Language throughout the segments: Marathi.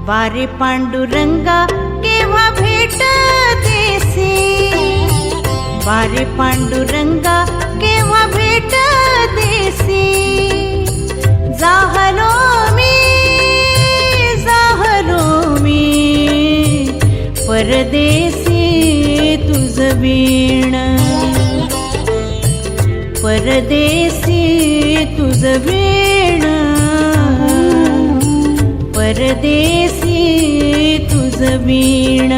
वारे पांडुरंगा केव्हा भेट देसी, वारे पांडुरंगा केव्हा भेट देसी। जाहलो मी परदेसी तुझ वीण, परदेसी तुझ वीण, परदेसी तुझ वीण।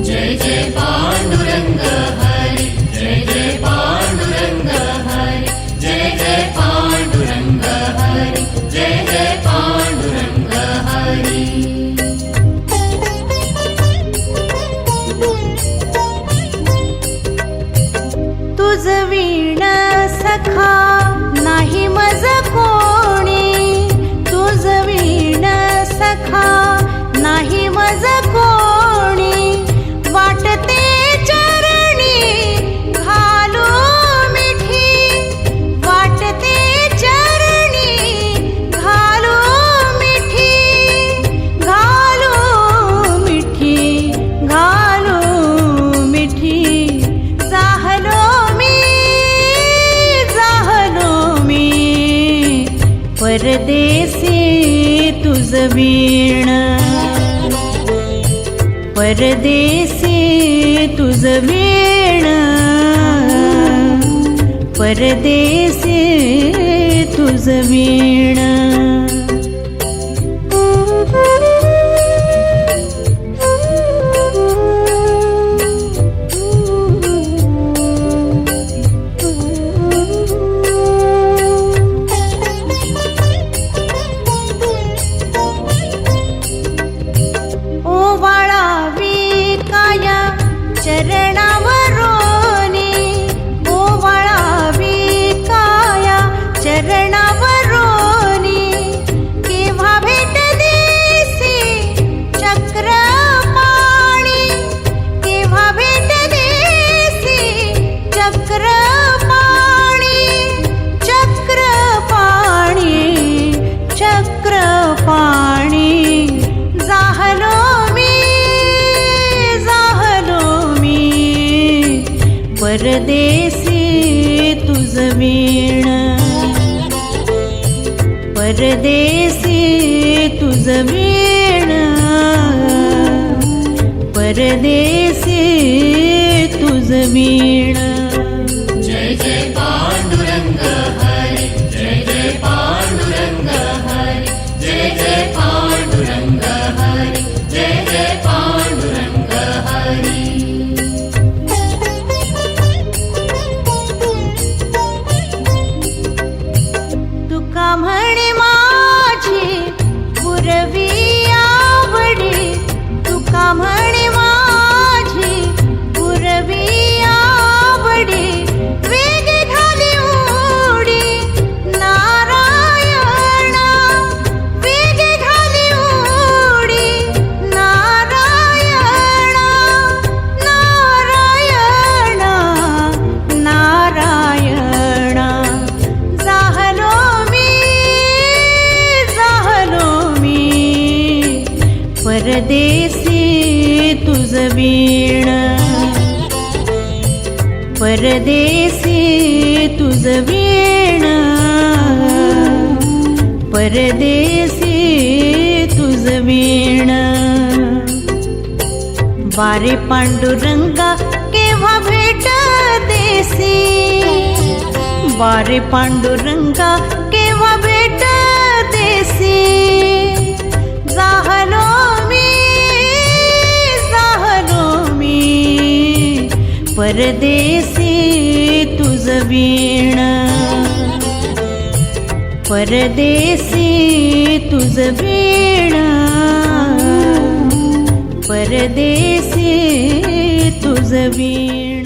जय जय पांडुरंग हरी, जय जय पांडुरंग हरी, जय जय पांडुरंग हरी, जय जय पांडुरंग हरी। तुझ वीण सखा नाही मज कोणी, तुझ वीण सखा नाही मज कोणी। वाटते चरणी घालू मिठी, वाटते चरणी घालू मिठी, घालू मिठी, घालू मिठी। जाहलो मी परदेसी तुझ वीण, परदेसी तुझ वीण, परदेसी तुझ वीण। चरणावरोनी ओवाळावी काया चरणावरोनी। केव्हा भेट देसी चक्रपाणी, केव्हा भेट देसी चक्रपाणी, चक्रपाणी, चक्रपाणी। जाहलो परदेसी तुझ वीण, परदेसी तुझ वीण, परदेसी तुझ वीण। जय जय पांडुरंग हरी, जय जय पांडुरंग हरी, जय जय पांडुरंग हरी, जय जय पांडुरंग हरी। तुका म्हणे माझी पुरवी आवडी, तुका म्हणे माझी पुरवी आवडी। वेग घाली उडी नारायणा, वेग घाली उडी नारायणा, नारायणा, नारायणा। जाहलो परदेसी तुझ वीण, परदेसी तुझ वीण, परदेसी तुझ वीण। वारे पांडुरंगा केव्हा भेट देसी, वारे पांडुरंगा केव्हा भेट देसी। जाहलो मी परदेसी तुझ वीण, परदेसी तुझ वीण, परदेसी तुझ वीण।